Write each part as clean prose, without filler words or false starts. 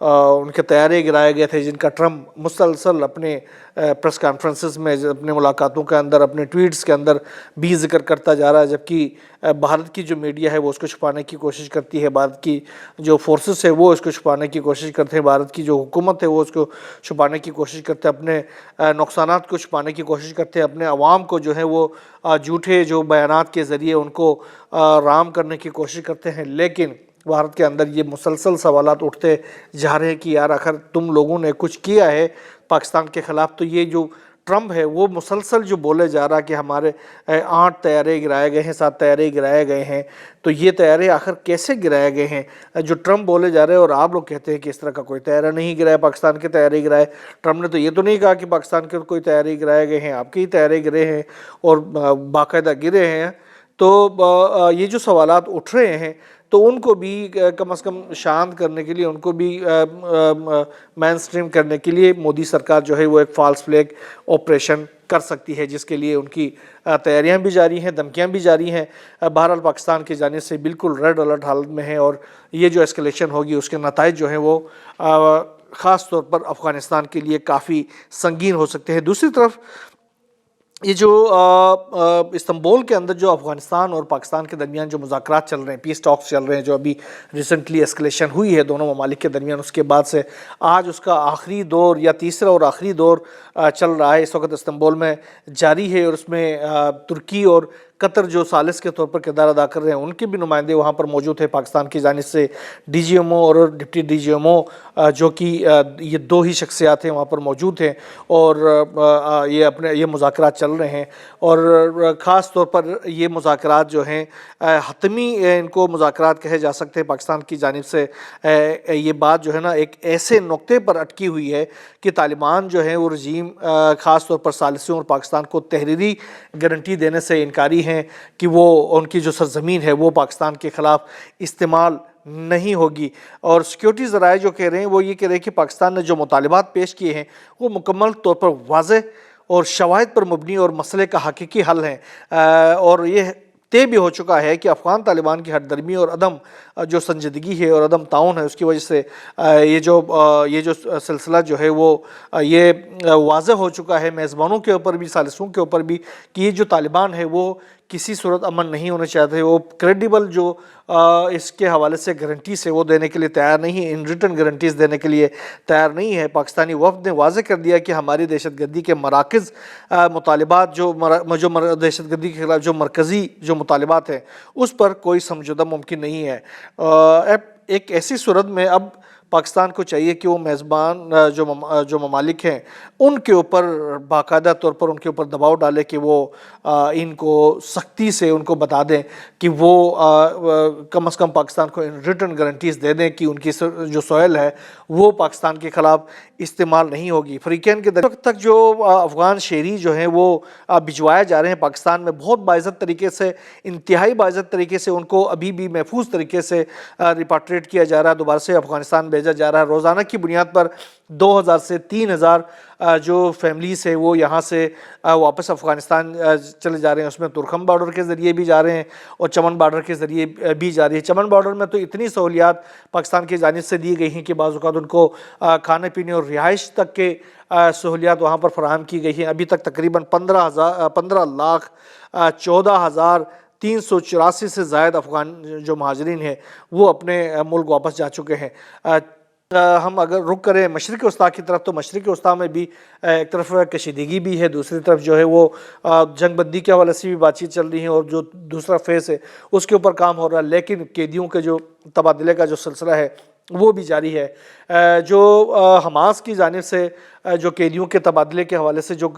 ان کے طیارے گرائے گئے تھے، جن کا ٹرمپ مسلسل اپنے پریس کانفرنسز میں، اپنے ملاقاتوں کے اندر، اپنے ٹویٹس کے اندر بھی ذکر کرتا جا رہا ہے، جبکہ بھارت کی جو میڈیا ہے وہ اس کو چھپانے کی کوشش کرتی ہے، بھارت کی جو فورسز ہے وہ اس کو چھپانے کی کوشش کرتے ہیں، بھارت کی جو حکومت ہے وہ اس کو چھپانے کی کوشش کرتے ہیں، اپنے نقصانات کو چھپانے کی کوشش کرتے ہیں، اپنے عوام کو جو ہے وہ جھوٹے جو بیانات کے ذریعے ان کو رام کرنے کی کوشش کرتے ہیں۔ لیکن بھارت کے اندر یہ مسلسل سوالات اٹھتے جا رہے ہیں کہ یار اگر تم لوگوں نے کچھ کیا ہے پاکستان کے خلاف، تو یہ جو ٹرمپ ہے وہ مسلسل جو بولے جا رہا کہ ہمارے 8 طیارے گرائے گئے ہیں، 7 طیارے گرائے گئے ہیں، تو یہ طیارے آخر کیسے گرائے گئے ہیں؟ جو ٹرمپ بولے جا رہے ہیں اور آپ لوگ کہتے ہیں کہ اس طرح کا کوئی طیارہ نہیں گرایا، پاکستان کے طیارے گرائے۔ ٹرمپ نے تو یہ تو نہیں کہا کہ پاکستان کے کوئی طیارے گرائے گئے ہیں، آپ کے ہی طیارے گرے ہیں اور باقاعدہ گرے ہیں۔ تو یہ جو سوالات اٹھ رہے ہیں تو ان کو بھی کم از کم شانت کرنے کے لیے، ان کو بھی مین سٹریم کرنے کے لیے مودی سرکار جو ہے وہ ایک فالس فلیگ آپریشن کر سکتی ہے، جس کے لیے ان کی تیاریاں بھی جاری ہیں، دھمکیاں بھی جاری ہیں۔ بہرحال پاکستان کی جانب سے بالکل ریڈ الرٹ حالت میں ہے، اور یہ جو اسکلیشن ہوگی اس کے نتائج جو ہیں وہ خاص طور پر افغانستان کے لیے کافی سنگین ہو سکتے ہیں۔ دوسری طرف یہ جو استنبول کے اندر جو افغانستان اور پاکستان کے درمیان جو مذاکرات چل رہے ہیں، پیس ٹاکس چل رہے ہیں، جو ابھی ریسنٹلی اسکلیشن ہوئی ہے دونوں ممالک کے درمیان، اس کے بعد سے آج اس کا آخری دور یا تیسرا اور آخری دور چل رہا ہے، اس وقت استنبول میں جاری ہے، اور اس میں ترکی اور قطر جو ثالث کے طور پر کردار ادا کر رہے ہیں ان کے بھی نمائندے وہاں پر موجود ہیں۔ پاکستان کی جانب سے ڈی جی ایم او اور deputy D G M O جو کہ یہ دو ہی شخصیات ہیں وہاں پر موجود ہیں، اور یہ مذاکرات چل رہے ہیں، اور خاص طور پر یہ مذاکرات جو ہیں حتمی ان کو مذاکرات کہے جا سکتے ہیں۔ پاکستان کی جانب سے یہ بات جو ہے نا ایک ایسے نقطے پر اٹکی ہوئی ہے کہ طالبان جو ہے وہ رجیم خاص طور پر ثالثیوں اور پاکستان کو تحریری گارنٹی دینے سے انکاری ہیں کہ وہ ان کی جو سرزمین ہے وہ پاکستان کے خلاف استعمال نہیں ہوگی۔ اور سیکیورٹی ذرائع جو کہہ رہے ہیں وہ یہ کہہ رہے ہیں کہ پاکستان نے جو مطالبات پیش کیے ہیں وہ مکمل طور پر واضح اور شواہد پر مبنی اور مسئلے کا حقیقی حل ہے، اور یہ طے بھی ہو چکا ہے کہ افغان طالبان کی ہٹ درمی اور عدم جو سنجیدگی ہے اور عدم تعاون ہے، اس کی وجہ سے یہ جو سلسلہ جو ہے وہ یہ واضح ہو چکا ہے میزبانوں کے اوپر بھی، ثالثوں کے اوپر بھی، کہ یہ جو طالبان ہے وہ کسی صورت امن نہیں ہونا چاہتے، وہ کریڈیبل جو اس کے حوالے سے گارنٹیز ہے وہ دینے کے لیے تیار نہیں ہے، ان ریٹن گارنٹیز دینے کے لیے تیار نہیں ہے۔ پاکستانی وفد نے واضح کر دیا کہ ہماری دہشت گردی کے مراکز مطالبات جو دہشت گردی کے خلاف جو مرکزی جو مطالبات ہیں اس پر کوئی سمجھوتہ ممکن نہیں ہے۔ ایک ایسی صورت میں اب پاکستان کو چاہیے کہ وہ میزبان جو ممالک ہیں ان کے اوپر باقاعدہ طور پر ان کے اوپر دباؤ ڈالے کہ وہ ان کو سختی سے ان کو بتا دیں کہ وہ کم از کم پاکستان کو ریٹرن گارنٹیز دے دیں کہ ان کی جو سوئل ہے وہ پاکستان کے خلاف استعمال نہیں ہوگی۔ فریقین کے وقت تک جو افغان شہری جو ہیں وہ بھجوائے جا رہے ہیں پاکستان میں بہت باعزت طریقے سے، انتہائی باعزت طریقے سے، ان کو ابھی بھی محفوظ طریقے سے ریپاٹریٹ کیا جا رہا ہے، دوبارہ سے افغانستان بھیجا جا رہا ہے۔ روزانہ کی بنیاد پر 2000 سے 3000 جو فیملیز ہیں وہ یہاں سے واپس افغانستان چلے جا رہے ہیں، اس میں ترکھم بارڈر کے ذریعے بھی جا رہے ہیں اور چمن بارڈر کے ذریعے بھی جا رہی ہے۔ چمن بارڈر میں تو اتنی سہولیات پاکستان کی جانب سے دی گئی ہیں کہ بعض اوقات ان کو کھانے پینے اور رہائش تک کے سہولیات وہاں پر فراہم کی گئی ہیں۔ ابھی تک تقریباً 15,14,384 سے زائد افغان جو مہاجرین ہیں وہ اپنے ملک واپس جا چکے ہیں۔ ہم اگر رخ کریں مشرق وسطیٰ کی طرف تو مشرق وسطیٰ میں بھی ایک طرف کشیدگی بھی ہے، دوسری طرف جو ہے وہ جنگ بندی کے حوالے سے بھی بات چیت چل رہی ہے، اور جو دوسرا فیز ہے اس کے اوپر کام ہو رہا ہے، لیکن قیدیوں کے جو تبادلے کا جو سلسلہ ہے وہ بھی جاری ہے۔ جو حماس کی جانب سے جو قیدیوں کے تبادلے کے حوالے سے جو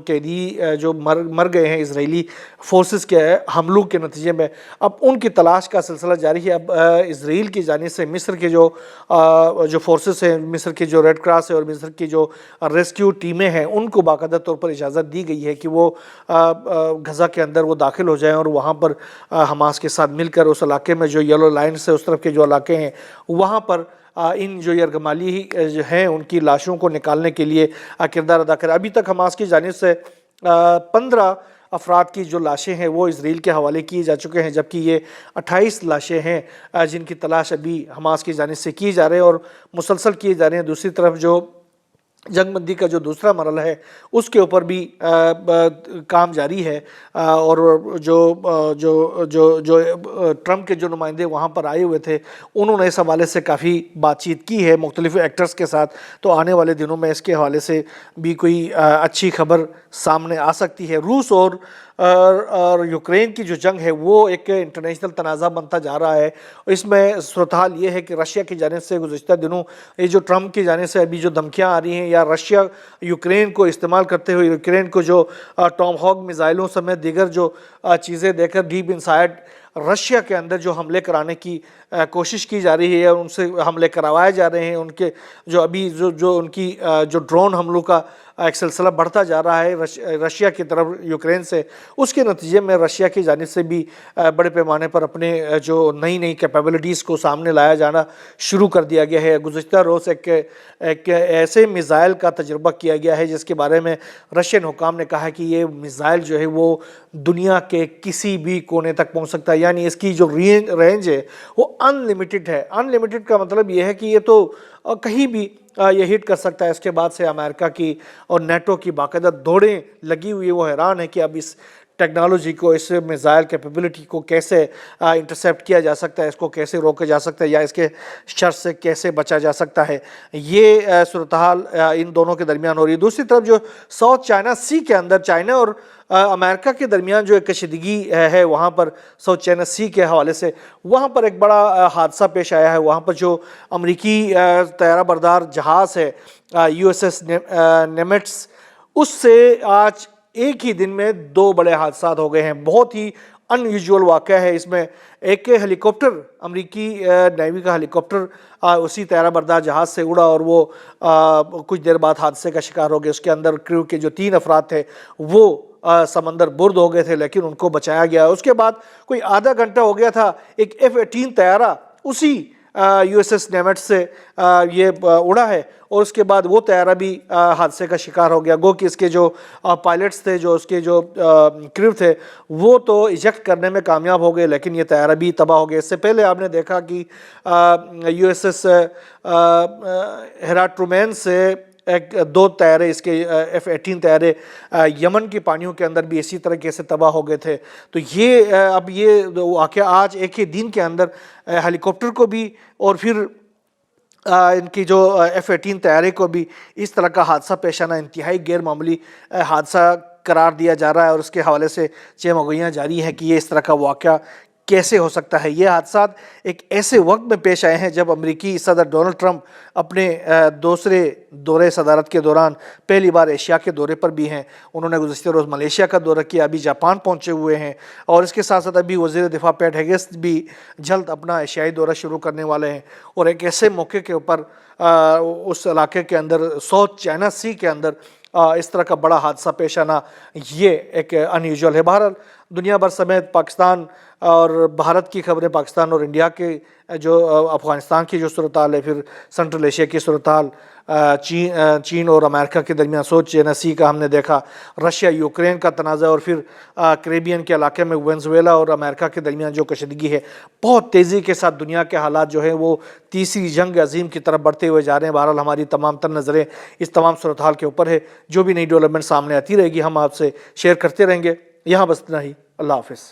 قیدی جو مر گئے ہیں اسرائیلی فورسز کے حملوں کے نتیجے میں، اب ان کی تلاش کا سلسلہ جاری ہے۔ اب اسرائیل کی جانب سے مصر کے جو فورسز ہیں، مصر کی جو ریڈ کراس ہے اور مصر کی جو ریسکیو ٹیمیں ہیں، ان کو باقاعدہ طور پر اجازت دی گئی ہے کہ وہ غزہ کے اندر وہ داخل ہو جائیں اور وہاں پر حماس کے ساتھ مل کر اس علاقے میں جو یلو لائن سے اس طرف کے جو علاقے ہیں وہاں پر ان جو یرغمالی جو ہیں ان کی لاشوں کو نکالنے کے لیے کردار ادا کرے۔ ابھی تک حماس کی جانب سے 15 افراد کی جو لاشیں ہیں وہ اسرائیل کے حوالے کیے جا چکے ہیں، جبکہ یہ 28 لاشیں ہیں جن کی تلاش ابھی حماس کی جانب سے کی جا رہے ہیں اور مسلسل کیے جا رہے ہیں۔ دوسری طرف جو جنگ بندی کا جو دوسرا مرحلہ ہے اس کے اوپر بھی کام جاری ہے، اور جو ٹرمپ کے جو نمائندے وہاں پر آئے ہوئے تھے انہوں نے اس حوالے سے کافی بات چیت کی ہے مختلف ایکٹرز کے ساتھ، تو آنے والے دنوں میں اس کے حوالے سے بھی کوئی اچھی خبر سامنے آ سکتی ہے۔ روس اور یوکرین کی جو جنگ ہے وہ ایک انٹرنیشنل تنازع بنتا جا رہا ہے، اس میں صورتحال یہ ہے کہ رشیا کی جانب سے گزشتہ دنوں یہ جو ٹرمپ کی جانب سے ابھی جو دھمکیاں آ رہی ہیں، یا رشیا یوکرین کو استعمال کرتے ہوئے یوکرین کو جو ٹام ہاک میزائلوں سمیت دیگر جو چیزیں دے کر ڈیپ انسائڈ رشیا کے اندر جو حملے کرانے کی کوشش کی جا رہی ہے، ان سے حملے کروائے جا رہے ہیں، ان کے جو ابھی جو ان کی جو ڈرون حملوں کا ایک سلسلہ بڑھتا جا رہا ہے رشیا کی طرف یوکرین سے، اس کے نتیجے میں رشیا کی جانب سے بھی بڑے پیمانے پر اپنے جو نئی کیپیبلٹیز کو سامنے لایا جانا شروع کر دیا گیا ہے۔ گزشتہ روز ایک ایسے میزائل کا تجربہ کیا گیا ہے جس کے بارے میں رشین حکام نے کہا کہ یہ میزائل جو ہے وہ دنیا کے کسی بھی کونے تک پہنچ سکتا ہے، یعنی اس کی جو رینج ہے وہ ان لمیٹڈ ہے۔ ان لمیٹڈ کا مطلب یہ ہے کہ یہ تو کہیں بھی یہ ہٹ کر سکتا ہے۔ اس کے بعد سے امریکہ کی اور نیٹو کی باقاعدہ دوڑیں لگی ہوئی، وہ حیران ہے کہ اب اس ٹیکنالوجی کو، اس میزائل کیپیبلٹی کو کیسے انٹرسیپٹ کیا جا سکتا ہے، اس کو کیسے روکا جا سکتا ہے، یا اس کے شر سے کیسے بچا جا سکتا ہے۔ یہ صورتحال ان دونوں کے درمیان ہو رہی ہے۔ دوسری طرف جو ساؤتھ چائنا سی کے اندر چائنا اور امریکہ کے درمیان جو ایک کشیدگی ہے وہاں پر ساؤتھ چائنا سی کے حوالے سے، وہاں پر ایک بڑا حادثہ پیش آیا ہے۔ وہاں پر جو امریکی طیارہ بردار جہاز ہے USS نیمٹس، اس سے آج ایک ہی دن میں 2 بڑے حادثات ہو گئے ہیں۔ بہت ہی ان یوزول واقعہ ہے۔ اس میں ایک ہیلی کاپٹر، امریکی نیوی کا ہیلی کاپٹر اسی طیارہ بردار جہاز سے اڑا اور وہ کچھ دیر بعد حادثے کا شکار ہو گیا۔ اس کے اندر کریو کے جو 3 افراد تھے وہ سمندر برد ہو گئے تھے، لیکن ان کو بچایا گیا۔ اس کے بعد کوئی آدھا گھنٹہ ہو گیا تھا، ایک F-18 طیارہ اسی USS نیمٹس سے یہ اڑا ہے، اور اس کے بعد وہ طیارہ بھی حادثے کا شکار ہو گیا۔ گو کہ اس کے جو پائلٹس تھے، جو اس کے جو کریو تھے، وہ تو ایجیکٹ کرنے میں کامیاب ہو گئے، لیکن یہ طیارہ بھی تباہ ہو گیا۔ اس سے پہلے آپ نے دیکھا کہ USS ہیرا ٹرومین سے 2 طیارے، اس کے F-18 طیارے یمن کی پانیوں کے اندر بھی اسی طریقے سے تباہ ہو گئے تھے۔ تو یہ اب یہ واقعہ آج ایک ہی دن کے اندر ہیلی کاپٹر کو بھی اور پھر ان کی جو F-18 طیارے کو بھی اس طرح کا حادثہ پیش آنا انتہائی غیر معمولی حادثہ قرار دیا جا رہا ہے، اور اس کے حوالے سے چہمگوئیاں جاری ہیں کہ یہ اس طرح کا واقعہ کیسے ہو سکتا ہے۔ یہ حادثات ایک ایسے وقت میں پیش آئے ہیں جب امریکی صدر ڈونلڈ ٹرمپ اپنے دوسرے دورے صدارت کے دوران پہلی بار ایشیا کے دورے پر بھی ہیں۔ انہوں نے گزشتہ روز ملیشیا کا دورہ کیا، ابھی جاپان پہنچے ہوئے ہیں، اور اس کے ساتھ ساتھ ابھی وزیر دفاع پیٹ ہیگسٹ بھی جلد اپنا ایشیائی دورہ شروع کرنے والے ہیں۔ اور ایک ایسے موقع کے اوپر اس علاقے کے اندر ساؤتھ چائنا سی کے اندر اس طرح کا بڑا حادثہ پیش آنا یہ ایک ان یوزول ہے۔ بہرحال دنیا بھر سمیت پاکستان اور بھارت کی خبریں، پاکستان اور انڈیا کے جو افغانستان کی جو صورتحال ہے، پھر سنٹرل ایشیا کی صورتحال، چین اور امریکہ کے درمیان ساؤتھ چائنا سی کا ہم نے دیکھا، رشیا یوکرین کا تنازع، اور پھر کریبین کے علاقے میں وینزویلا اور امریکہ کے درمیان جو کشیدگی ہے، بہت تیزی کے ساتھ دنیا کے حالات جو ہیں وہ تیسری جنگ عظیم کی طرف بڑھتے ہوئے جا رہے ہیں۔ بہرحال ہماری تمام تر نظریں اس تمام صورتحال کے اوپر ہے۔ جو بھی نئی ڈیولپمنٹ سامنے آتی رہے گی ہم آپ سے شیئر کرتے رہیں گے۔ یہاں بس اتنا ہی، اللہ حافظ۔